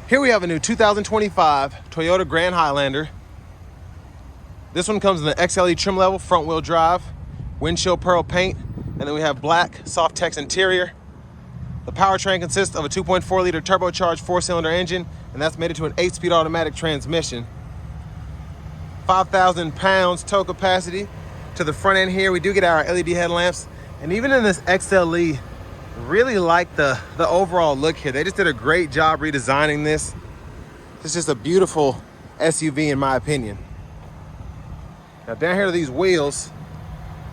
Here we have a new 2025 Toyota Grand Highlander. This one comes in the XLE trim level, front wheel drive, windshield pearl paint, and then we have black soft tex interior. The powertrain consists of a 2.4 liter turbocharged 4-cylinder engine, and that's mated to an 8-speed automatic transmission. 5,000 pounds tow capacity. To the front end here, we do get our LED headlamps, and even in this XLE, really like the overall look here. They just did a great job redesigning this. It's just a beautiful SUV in my opinion. Now down here to these wheels,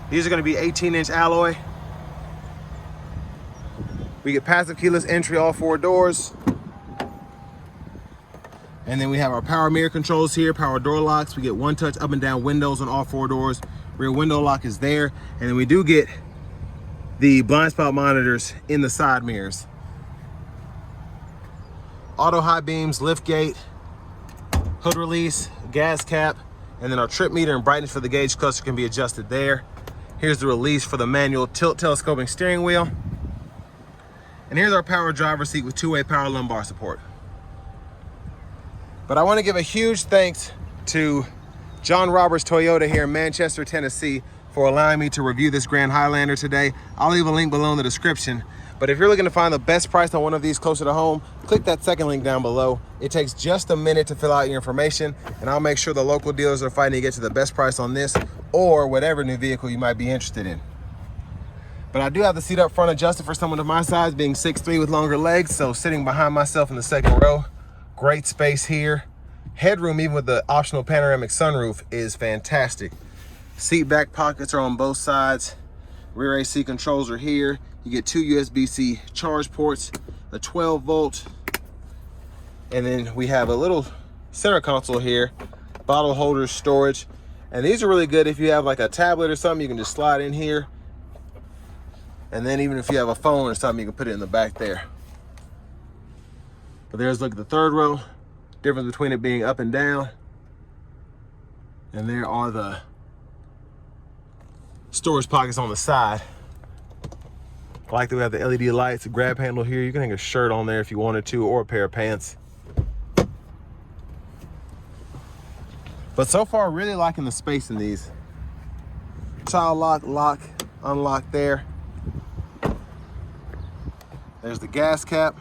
these are going to be 18-inch alloy. We get passive keyless entry, all 4 doors. And then we have our power mirror controls here, power door locks. We get one-touch up and down windows on all 4 doors. Rear window lock is there. And then we do get the blind spot monitors in the side mirrors. Auto high beams, lift gate, hood release, gas cap, and then our trip meter and brightness for the gauge cluster can be adjusted there. Here's the release for the manual tilt telescoping steering wheel. And here's our power driver seat with 2-way power lumbar support. But I want to give a huge thanks to John Roberts Toyota here in Manchester, Tennessee, for allowing me to review this Grand Highlander today. I'll leave a link below in the description. But if you're looking to find the best price on one of these closer to home, click that second link down below. It takes just a minute to fill out your information, and I'll make sure the local dealers are fighting to get you the best price on this or whatever new vehicle you might be interested in. But I do have the seat up front adjusted for someone of my size, being 6'3" with longer legs, so sitting behind myself in the second row, great space here. Headroom, even with the optional panoramic sunroof, is fantastic. Seat back pockets are on both sides. Rear AC controls are here. You get 2 USB-C charge ports, a 12-volt, and then we have a little center console here, bottle holders, storage, and these are really good if you have like a tablet or something. You can just slide in here, and then even if you have a phone or something, you can put it in the back there. But there's, look at the third row, difference between it being up and down, and there are the storage pockets on the side. I like that we have the LED lights, a grab handle here. You can hang a shirt on there if you wanted to, or a pair of pants. But so far, really liking the space in these. Child lock, unlock there. There's the gas cap.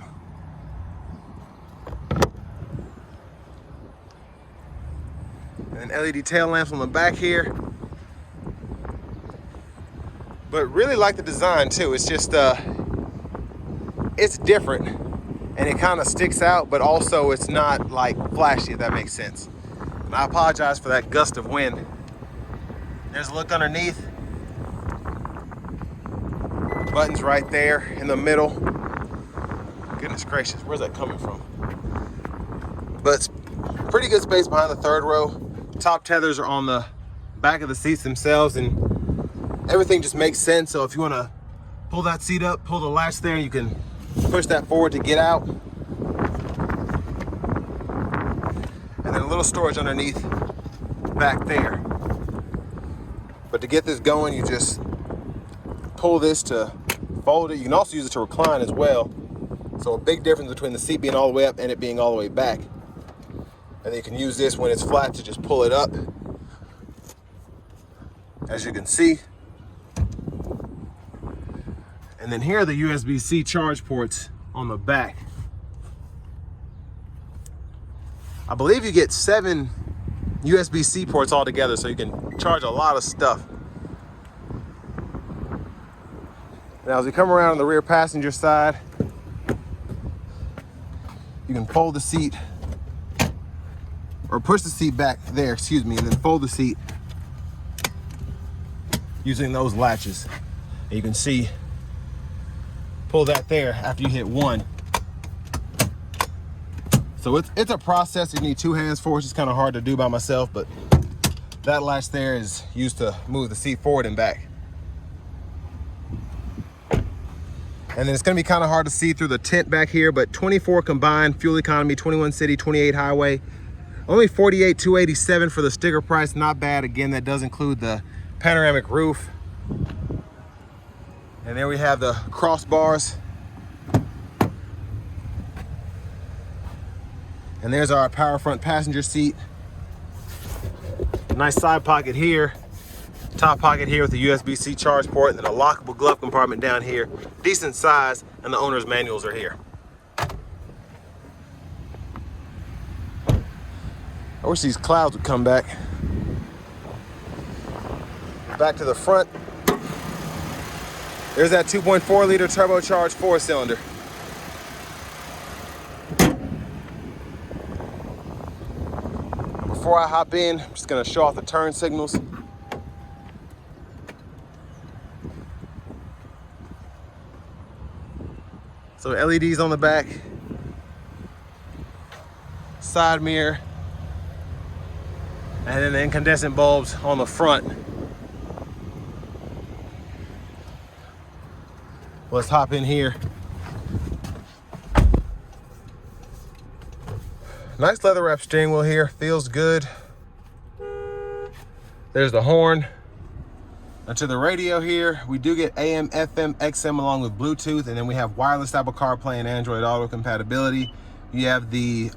And LED tail lamps on the back here. But really like the design too. It's just, it's different and it kind of sticks out, but also it's not like flashy, if that makes sense. And I apologize for that gust of wind. There's a look underneath. Buttons right there in the middle. Goodness gracious, where's that coming from? But it's pretty good space behind the third row. Top tethers are on the back of the seats themselves, and everything just makes sense. So if you want to pull that seat up, pull the latch there, you can push that forward to get out. And then a little storage underneath back there. But to get this going, you just pull this to fold it. You can also use it to recline as well. So a big difference between the seat being all the way up and it being all the way back. And then you can use this when it's flat to just pull it up. As you can see. And then here are the USB-C charge ports on the back. I believe you get 7 USB-C ports altogether, so you can charge a lot of stuff. Now as we come around on the rear passenger side, you can fold the seat, or push the seat back there, excuse me, and then fold the seat using those latches. And you can see, pull that there after you hit 1. So it's a process you need 2 hands for. It's just kind of hard to do by myself, but that latch there is used to move the seat forward and back. And then it's gonna be kind of hard to see through the tent back here, but 24 combined, fuel economy, 21 city, 28 highway. Only 48,287 for the sticker price, not bad. Again, that does include the panoramic roof. And there we have the crossbars. And there's our power front passenger seat. Nice side pocket here. Top pocket here with the USB-C charge port, and then a lockable glove compartment down here. Decent size, and the owner's manuals are here. I wish these clouds would come back. Back to the front. There's that 2.4 liter turbocharged 4-cylinder. Before I hop in, I'm just gonna show off the turn signals. So LEDs on the back, side mirror, and then the incandescent bulbs on the front. Let's hop in here. Nice leather wrap steering wheel here, feels good. There's the horn. And to the radio here, we do get AM, FM, XM along with Bluetooth, and then we have wireless Apple CarPlay and Android Auto compatibility. You have the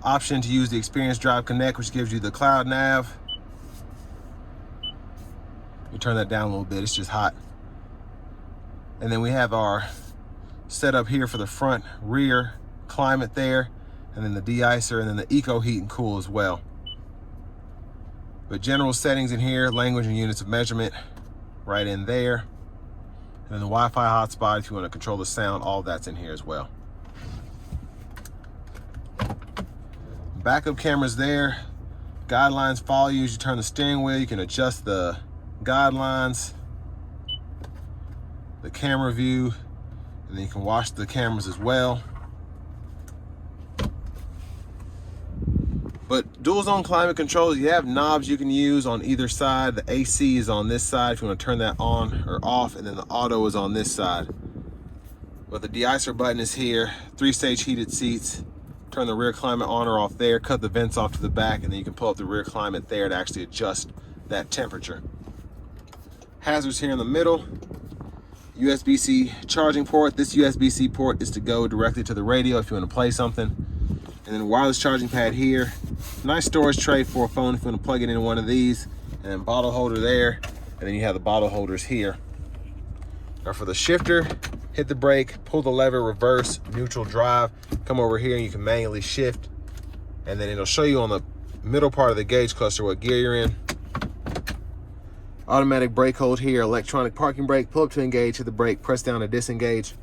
option to use the Experience Drive Connect, which gives you the cloud nav. We turn that down a little bit, it's just hot. And then we have our setup here for the front, rear, climate there, and then the de-icer, and then the eco heat and cool as well. But general settings in here, language and units of measurement, right in there. And then the Wi-Fi hotspot, if you want to control the sound, all of that's in here as well. Backup cameras there. Guidelines follow you as you turn the steering wheel. You can adjust the guidelines, the camera view, and then you can watch the cameras as well. But dual zone climate controls, you have knobs you can use on either side. The AC is on this side if you want to turn that on or off, and then the auto is on this side. But the de-icer button is here, 3-stage heated seats. Turn the rear climate on or off there, cut the vents off to the back, and then you can pull up the rear climate there to actually adjust that temperature. Hazards here in the middle. USB-C charging port. This USB-C port is to go directly to the radio if you want to play something. And then a wireless charging pad here. Nice storage tray for a phone if you want to plug it into one of these. And then bottle holder there. And then you have the bottle holders here. Now for the shifter, hit the brake, pull the lever, reverse, neutral, drive. Come over here and you can manually shift. And then it'll show you on the middle part of the gauge cluster what gear you're in. Automatic brake hold here, electronic parking brake, pull up to engage, hit the brake, press down to disengage.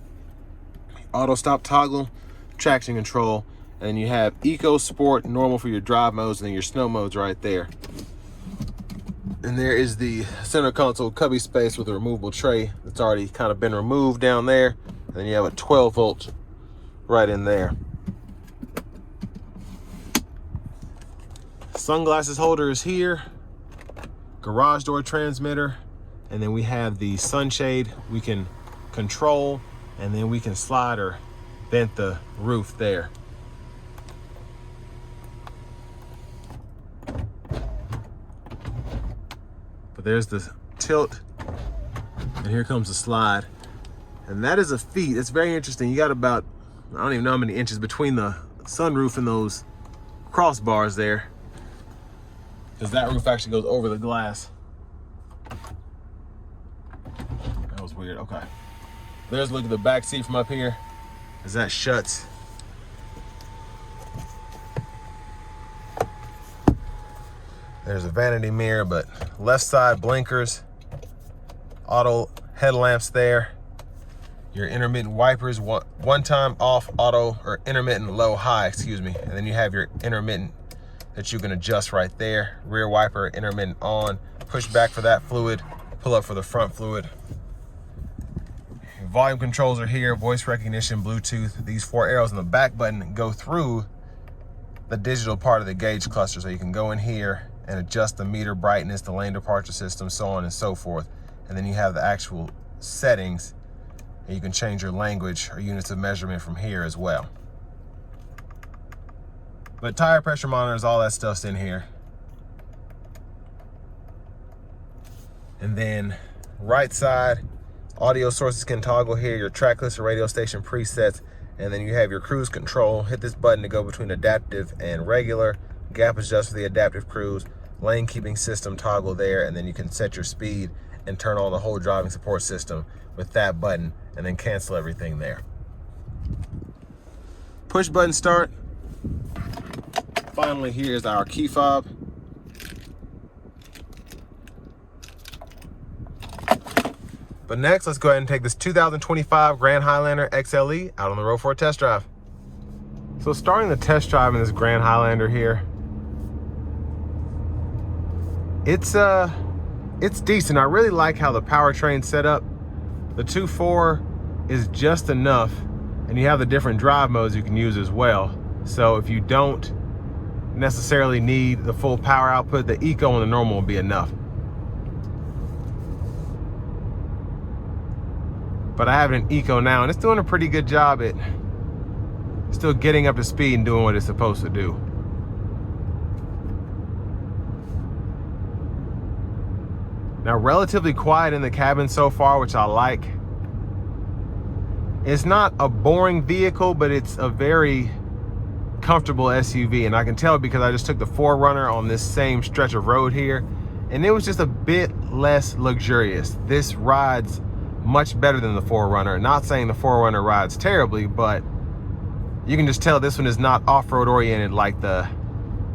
Auto stop toggle, traction control, and then you have eco, sport, normal for your drive modes, and then your snow modes right there. And there is the center console cubby space with a removable tray that's already kind of been removed down there. And then you have a 12 volt right in there. Sunglasses holder is here. Garage door transmitter, and then we have the sunshade we can control, and then we can slide or vent the roof there. But there's the tilt, and here comes the slide, and that is a feat. It's very interesting. You got about, I don't even know how many inches between the sunroof and those crossbars there, because that roof actually goes over the glass. That was weird, okay. There's a look at the back seat from up here, as that shuts. There's a vanity mirror, but left side blinkers, auto headlamps there, your intermittent wipers, one time off, auto, or intermittent low high, excuse me. And then you have your intermittent that you can adjust right there. Rear wiper, intermittent on, push back for that fluid, pull up for the front fluid. Your volume controls are here, voice recognition, Bluetooth. These 4 arrows in the back button go through the digital part of the gauge cluster, so you can go in here and adjust the meter brightness, the lane departure system, so on and so forth. And then you have the actual settings, and you can change your language or units of measurement from here as well. But tire pressure monitors, all that stuff's in here. And then right side, audio sources can toggle here, your track list or radio station presets, And then you have your cruise control. Hit this button to go between adaptive and regular. Gap adjust for the adaptive cruise. Lane keeping system toggle there, and then you can set your speed and turn on the whole driving support system with that button, and then cancel everything there. Push button start. Finally, here's our key fob. But next, let's go ahead and take this 2025 Grand Highlander XLE out on the road for a test drive. So starting the test drive in this Grand Highlander here, it's decent. I really like how the powertrain's set up. The 2.4 is just enough, and you have the different drive modes you can use as well. So if you don't necessarily need the full power output, the eco and the normal will be enough. But I have it in eco now, and it's doing a pretty good job at still getting up to speed and doing what it's supposed to do. Now, relatively quiet in the cabin so far, which I like. It's not a boring vehicle, but it's a very comfortable SUV, and I can tell because I just took the 4Runner on this same stretch of road here, and it was just a bit less luxurious. This rides much better than the 4Runner. Not saying the 4Runner rides terribly, but you can just tell this one is not off-road oriented like the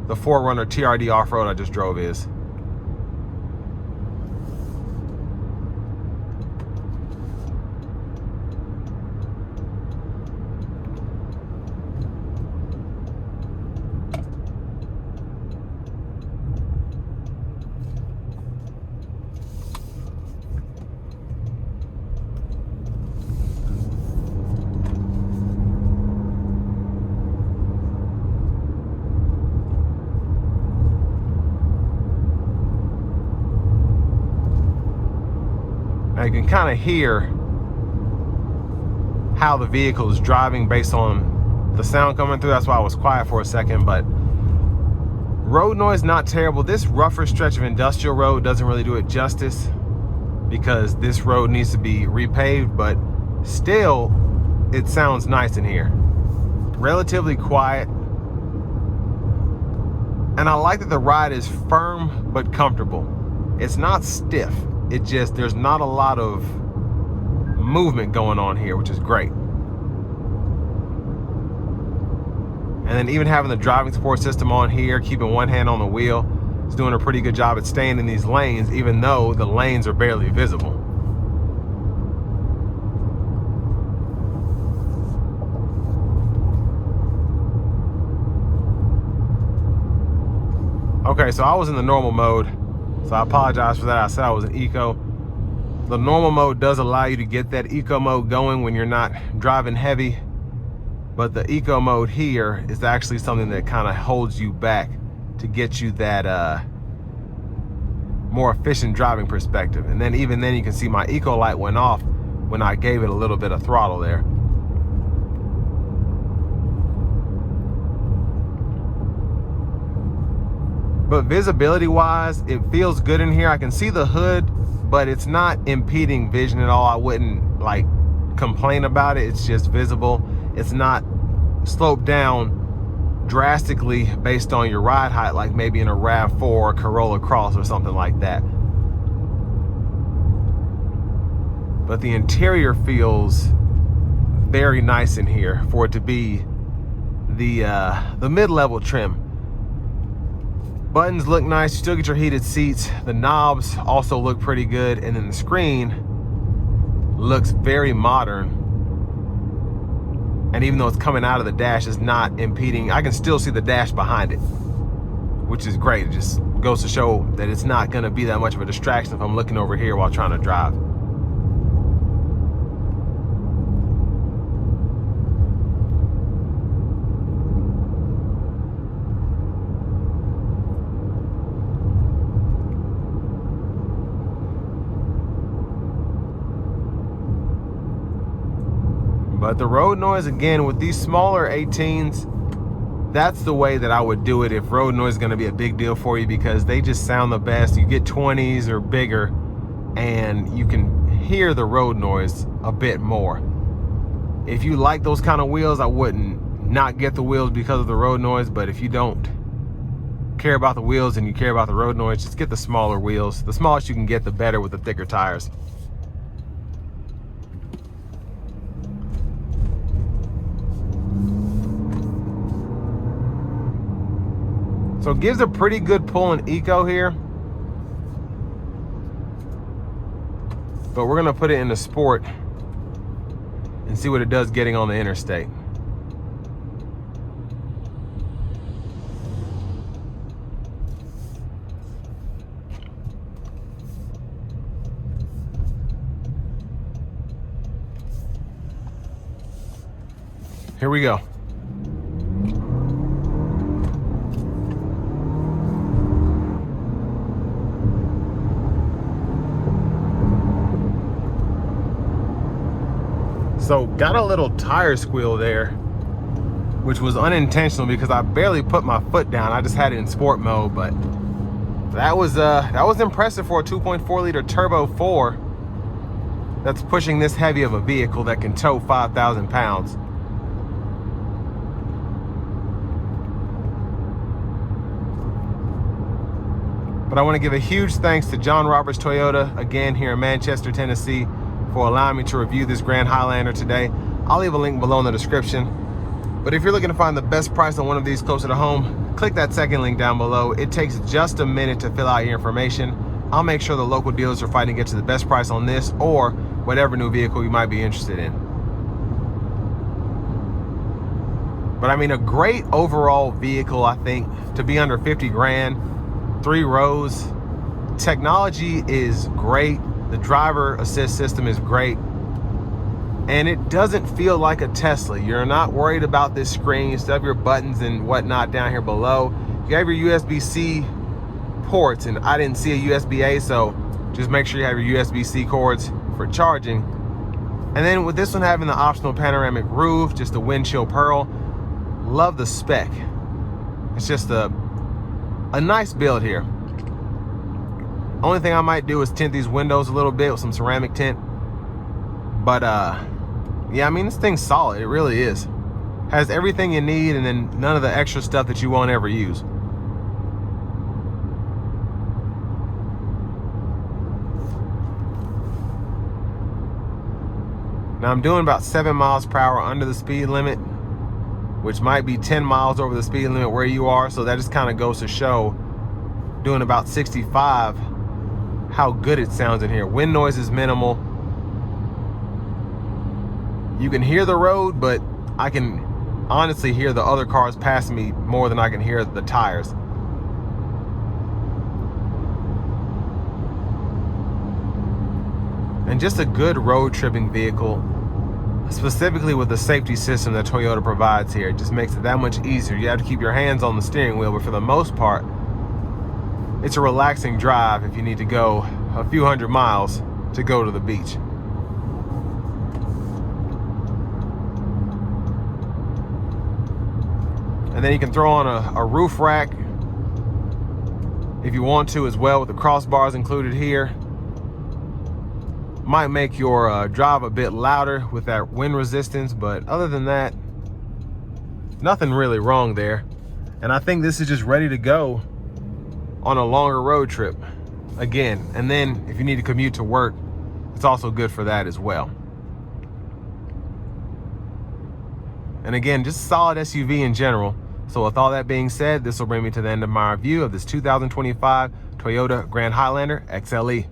4Runner TRD off-road I just drove is. Now you can kind of hear how the vehicle is driving based on the sound coming through. That's why I was quiet for a second, but road noise not terrible. This rougher stretch of industrial road doesn't really do it justice because this road needs to be repaved, but still it sounds nice in here. Relatively quiet. And I like that the ride is firm but comfortable. It's not stiff. It just, there's not a lot of movement going on here, which is great. And then even having the driving support system on here, keeping one hand on the wheel, is doing a pretty good job at staying in these lanes, even though the lanes are barely visible. Okay, so I was in the normal mode. So I apologize for that. I said I was in eco. The normal mode does allow you to get that eco mode going when you're not driving heavy. But the eco mode here is actually something that kind of holds you back to get you that more efficient driving perspective. And then even then you can see my eco light went off when I gave it a little bit of throttle there. But visibility wise, it feels good in here. I can see the hood, but it's not impeding vision at all. I wouldn't like complain about it. It's just visible. It's not sloped down drastically based on your ride height, like maybe in a RAV4 or Corolla Cross or something like that. But the interior feels very nice in here for it to be the mid-level trim. Buttons look nice. You still get your heated seats. The knobs also look pretty good. And then the screen looks very modern. And even though it's coming out of the dash, it's not impeding. I can still see the dash behind it, which is great. It just goes to show that it's not going to be that much of a distraction if I'm looking over here while trying to drive. But the road noise, again, with these smaller 18s, that's the way that I would do it if road noise is going to be a big deal for you, because they just sound the best. You get 20s or bigger and you can hear the road noise a bit more. If you like those kind of wheels, I wouldn't not get the wheels because of the road noise. But if you don't care about the wheels and you care about the road noise, just get the smaller wheels. The smallest you can get, the better, with the thicker tires. So it gives a pretty good pull in eco here, but we're gonna put it into sport and see what it does getting on the interstate. Here we go. So got a little tire squeal there, which was unintentional because I barely put my foot down. I just had it in sport mode, but that was impressive for a 2.4 liter turbo 4 that's pushing this heavy of a vehicle that can tow 5,000 pounds. But I want to give a huge thanks to John Roberts Toyota, again here in Manchester, Tennessee, for allowing me to review this Grand Highlander today. I'll leave a link below in the description. But if you're looking to find the best price on one of these closer to home, click that second link down below. It takes just a minute to fill out your information. I'll make sure the local dealers are fighting to get you the best price on this or whatever new vehicle you might be interested in. But I mean, a great overall vehicle, I think, to be under 50 grand, 3 rows. Technology is great. The driver assist system is great. And it doesn't feel like a Tesla. You're not worried about this screen. You still have your buttons and whatnot down here below. You have your USB-C ports, and I didn't see a USB-A, so just make sure you have your USB-C cords for charging. And then with this one having the optional panoramic roof, just a windshield pearl, love the spec. It's just a nice build here. Only thing I might do is tint these windows a little bit with some ceramic tint. But yeah, I mean, this thing's solid. It really is. Has everything you need, and then none of the extra stuff that you won't ever use. Now I'm doing about 7 miles per hour under the speed limit, which might be 10 miles over the speed limit where you are. So that just kind of goes to show, doing about 65, how good it sounds in here. Wind noise is minimal. You can hear the road, but I can honestly hear the other cars passing me more than I can hear the tires. And just a good road tripping vehicle, specifically with the safety system that Toyota provides here. It just makes it that much easier. You have to keep your hands on the steering wheel, but for the most part, it's a relaxing drive if you need to go a few hundred miles to go to the beach. And then you can throw on a roof rack if you want to as well, with the crossbars included here. Might make your drive a bit louder with that wind resistance, but other than that, nothing really wrong there. And I think this is just ready to go on a longer road trip again. And then if you need to commute to work, it's also good for that as well. And again, just a solid SUV in general. So with all that being said, this will bring me to the end of my review of this 2025 Toyota Grand Highlander XLE.